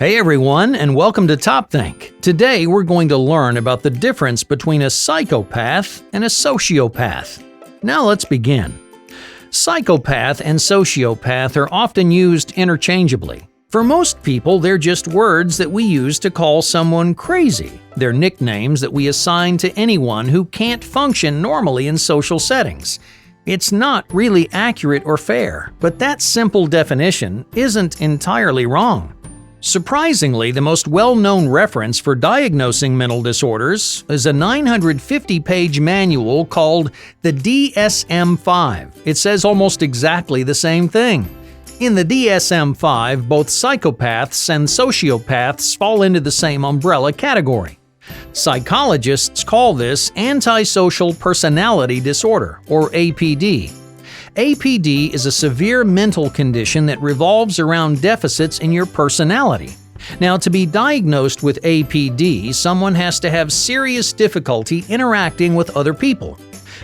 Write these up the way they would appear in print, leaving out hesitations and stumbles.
Hey everyone, and welcome to Top Think. Today we're going to learn about the difference between a psychopath and a sociopath. Now let's begin. Psychopath and sociopath are often used interchangeably. For most people, they're just words that we use to call someone crazy. They're nicknames that we assign to anyone who can't function normally in social settings. It's not really accurate or fair, but that simple definition isn't entirely wrong. Surprisingly, the most well-known reference for diagnosing mental disorders is a 950-page manual called the DSM-5. It says almost exactly the same thing. In the DSM-5, both psychopaths and sociopaths fall into the same umbrella category. Psychologists call this antisocial personality disorder, or APD. APD is a severe mental condition that revolves around deficits in your personality. Now, to be diagnosed with APD, someone has to have serious difficulty interacting with other people.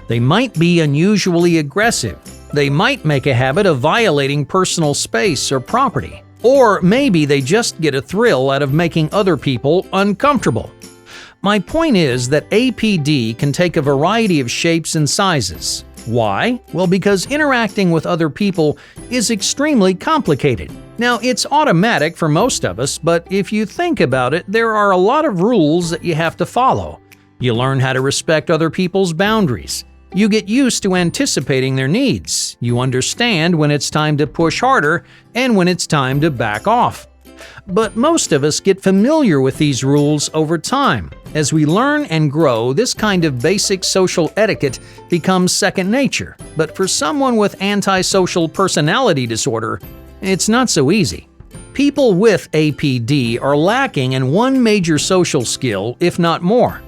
They might be unusually aggressive. They might make a habit of violating personal space or property. Or maybe they just get a thrill out of making other people uncomfortable. My point is that APD can take a variety of shapes and sizes. Why? Well, because interacting with other people is extremely complicated. Now, it's automatic for most of us, but if you think about it, there are a lot of rules that you have to follow. You learn how to respect other people's boundaries. You get used to anticipating their needs. You understand when it's time to push harder and when it's time to back off. But most of us get familiar with these rules over time. As we learn and grow, this kind of basic social etiquette becomes second nature. But for someone with antisocial personality disorder, it's not so easy. People with APD are lacking in one major social skill, if not more.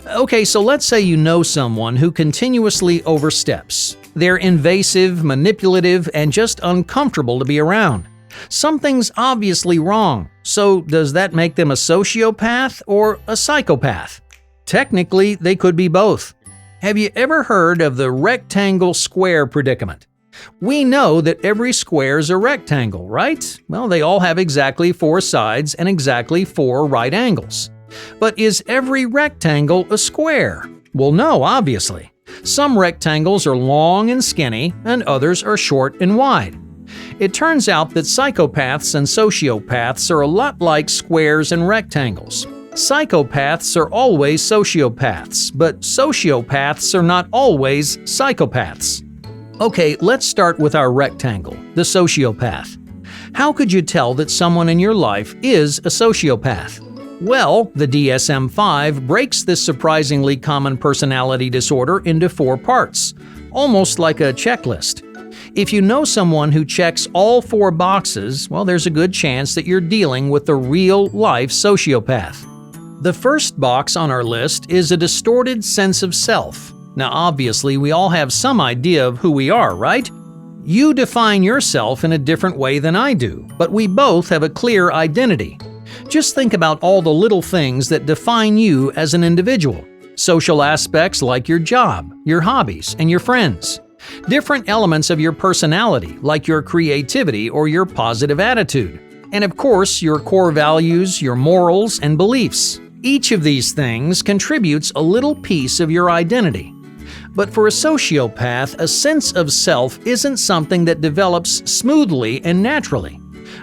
Okay, so let's say you know someone who continuously oversteps. They're invasive, manipulative, and just uncomfortable to be around. Something's obviously wrong. So does that make them a sociopath or a psychopath? Technically, they could be both. Have you ever heard of the rectangle-square predicament? We know that every square is a rectangle, right? Well, they all have exactly 4 sides and exactly 4 right angles. But is every rectangle a square? Well, no, obviously. Some rectangles are long and skinny, and others are short and wide. It turns out that psychopaths and sociopaths are a lot like squares and rectangles. Psychopaths are always sociopaths, but sociopaths are not always psychopaths. Okay, let's start with our rectangle, the sociopath. How could you tell that someone in your life is a sociopath? Well, the DSM-5 breaks this surprisingly common personality disorder into 4 parts, almost like a checklist. If you know someone who checks all 4 boxes, well, there's a good chance that you're dealing with a real-life sociopath. The first box on our list is a distorted sense of self. Now, obviously, we all have some idea of who we are, right? You define yourself in a different way than I do, but we both have a clear identity. Just think about all the little things that define you as an individual. Social aspects like your job, your hobbies, and your friends. Different elements of your personality, like your creativity or your positive attitude. And of course, your core values, your morals, and beliefs. Each of these things contributes a little piece of your identity. But for a sociopath, a sense of self isn't something that develops smoothly and naturally.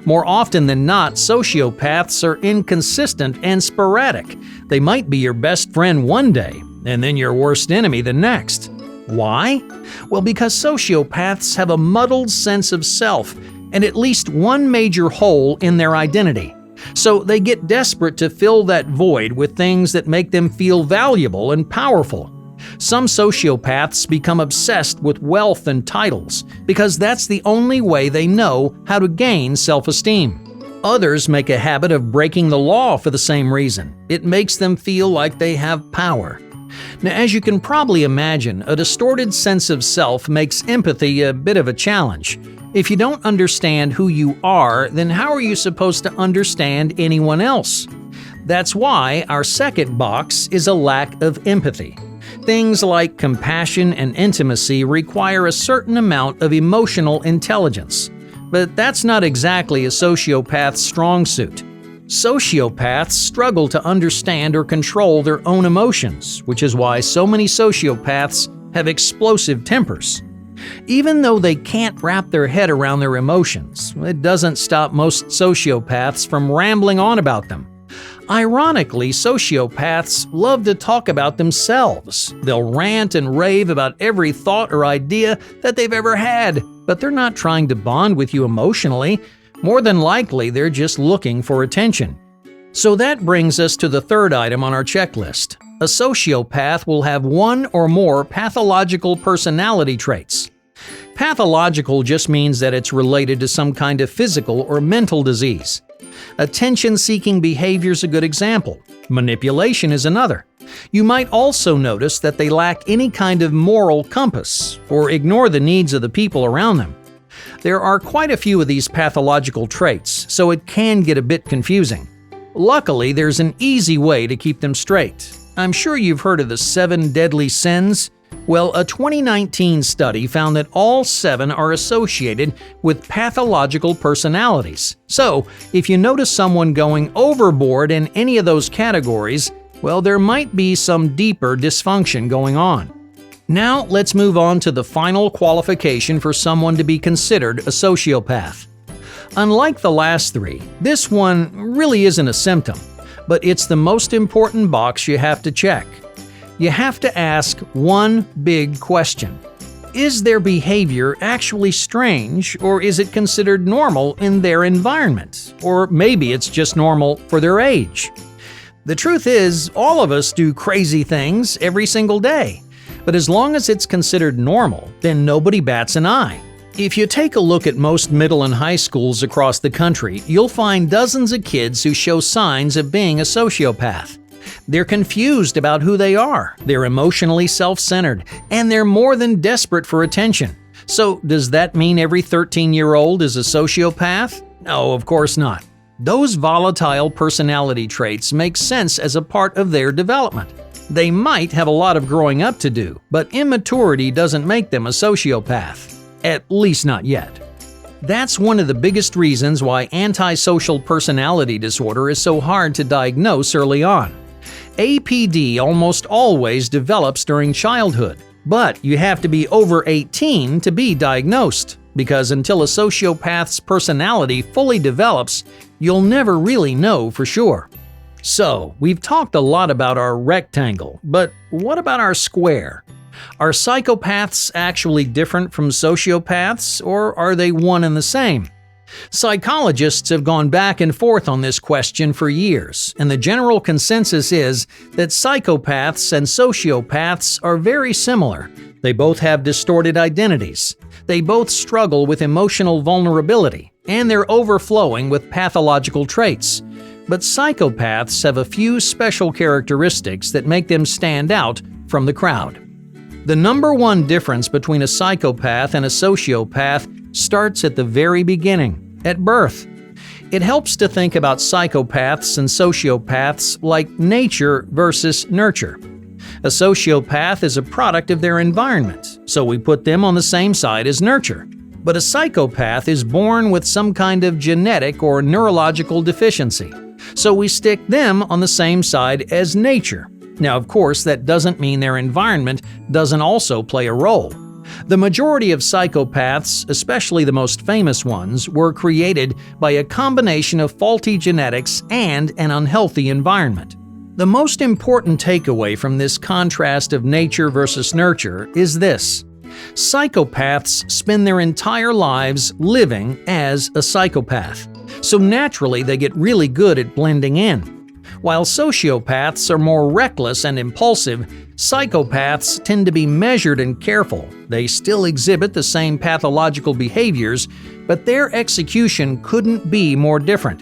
More often than not, sociopaths are inconsistent and sporadic. They might be your best friend one day, and then your worst enemy the next. Why? Well, because sociopaths have a muddled sense of self and at least one major hole in their identity. So they get desperate to fill that void with things that make them feel valuable and powerful. Some sociopaths become obsessed with wealth and titles because that's the only way they know how to gain self-esteem. Others make a habit of breaking the law for the same reason. It makes them feel like they have power. Now, as you can probably imagine, a distorted sense of self makes empathy a bit of a challenge. If you don't understand who you are, then how are you supposed to understand anyone else? That's why our second box is a lack of empathy. Things like compassion and intimacy require a certain amount of emotional intelligence. But that's not exactly a sociopath's strong suit. Sociopaths struggle to understand or control their own emotions, which is why so many sociopaths have explosive tempers. Even though they can't wrap their head around their emotions, it doesn't stop most sociopaths from rambling on about them. Ironically, sociopaths love to talk about themselves. They'll rant and rave about every thought or idea that they've ever had, but they're not trying to bond with you emotionally. More than likely, they're just looking for attention. So that brings us to the third item on our checklist. A sociopath will have one or more pathological personality traits. Pathological just means that it's related to some kind of physical or mental disease. Attention-seeking behavior is a good example. Manipulation is another. You might also notice that they lack any kind of moral compass or ignore the needs of the people around them. There are quite a few of these pathological traits, so it can get a bit confusing. Luckily, there's an easy way to keep them straight. I'm sure you've heard of the 7 deadly sins. Well, a 2019 study found that all 7 are associated with pathological personalities. So, if you notice someone going overboard in any of those categories, well, there might be some deeper dysfunction going on. Now, let's move on to the final qualification for someone to be considered a sociopath. Unlike the last 3, this one really isn't a symptom, but it's the most important box you have to check. You have to ask one big question. Is their behavior actually strange, or is it considered normal in their environment? Or maybe it's just normal for their age. The truth is, all of us do crazy things every single day. But as long as it's considered normal, then nobody bats an eye. If you take a look at most middle and high schools across the country, you'll find dozens of kids who show signs of being a sociopath. They're confused about who they are, they're emotionally self-centered, and they're more than desperate for attention. So, does that mean every 13-year-old is a sociopath? No, of course not. Those volatile personality traits make sense as a part of their development. They might have a lot of growing up to do, but immaturity doesn't make them a sociopath. At least not yet. That's one of the biggest reasons why antisocial personality disorder is so hard to diagnose early on. APD almost always develops during childhood, but you have to be over 18 to be diagnosed, because until a sociopath's personality fully develops, you'll never really know for sure. So, we've talked a lot about our rectangle, but what about our square? Are psychopaths actually different from sociopaths, or are they one and the same? Psychologists have gone back and forth on this question for years, and the general consensus is that psychopaths and sociopaths are very similar. They both have distorted identities. They both struggle with emotional vulnerability, and they're overflowing with pathological traits. But psychopaths have a few special characteristics that make them stand out from the crowd. The number one difference between a psychopath and a sociopath starts at the very beginning, at birth. It helps to think about psychopaths and sociopaths like nature versus nurture. A sociopath is a product of their environment, so we put them on the same side as nurture. But a psychopath is born with some kind of genetic or neurological deficiency, so we stick them on the same side as nature. Now, of course, that doesn't mean their environment doesn't also play a role. The majority of psychopaths, especially the most famous ones, were created by a combination of faulty genetics and an unhealthy environment. The most important takeaway from this contrast of nature versus nurture is this: psychopaths spend their entire lives living as a psychopath, so naturally they get really good at blending in. While sociopaths are more reckless and impulsive, psychopaths tend to be measured and careful. They still exhibit the same pathological behaviors, but their execution couldn't be more different.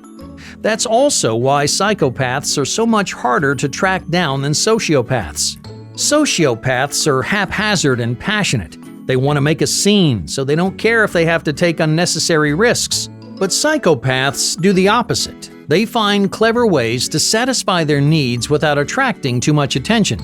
That's also why psychopaths are so much harder to track down than sociopaths. Sociopaths are haphazard and passionate. They want to make a scene, so they don't care if they have to take unnecessary risks. But psychopaths do the opposite. They find clever ways to satisfy their needs without attracting too much attention.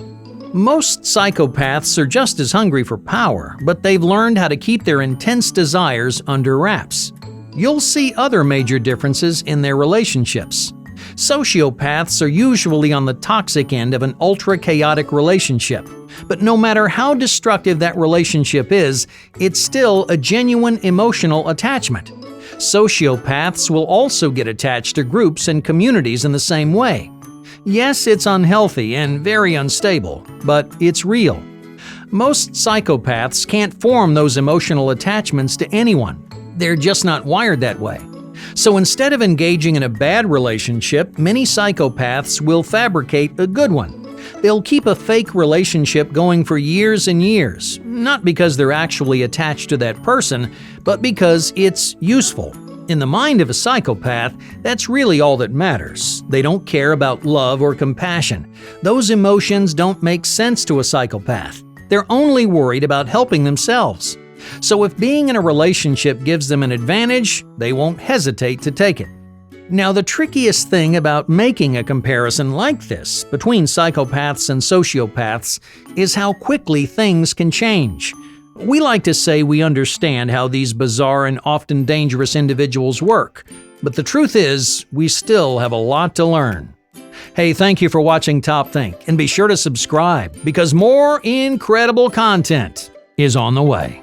Most psychopaths are just as hungry for power, but they've learned how to keep their intense desires under wraps. You'll see other major differences in their relationships. Sociopaths are usually on the toxic end of an ultra-chaotic relationship. But no matter how destructive that relationship is, it's still a genuine emotional attachment. Sociopaths will also get attached to groups and communities in the same way. Yes, it's unhealthy and very unstable, but it's real. Most psychopaths can't form those emotional attachments to anyone. They're just not wired that way. So instead of engaging in a bad relationship, many psychopaths will fabricate a good one. They'll keep a fake relationship going for years and years, not because they're actually attached to that person, but because it's useful. In the mind of a psychopath, that's really all that matters. They don't care about love or compassion. Those emotions don't make sense to a psychopath. They're only worried about helping themselves. So if being in a relationship gives them an advantage, they won't hesitate to take it. Now, the trickiest thing about making a comparison like this between psychopaths and sociopaths is how quickly things can change. We like to say we understand how these bizarre and often dangerous individuals work, but the truth is, we still have a lot to learn. Hey, thank you for watching Top Think, and be sure to subscribe because more incredible content is on the way.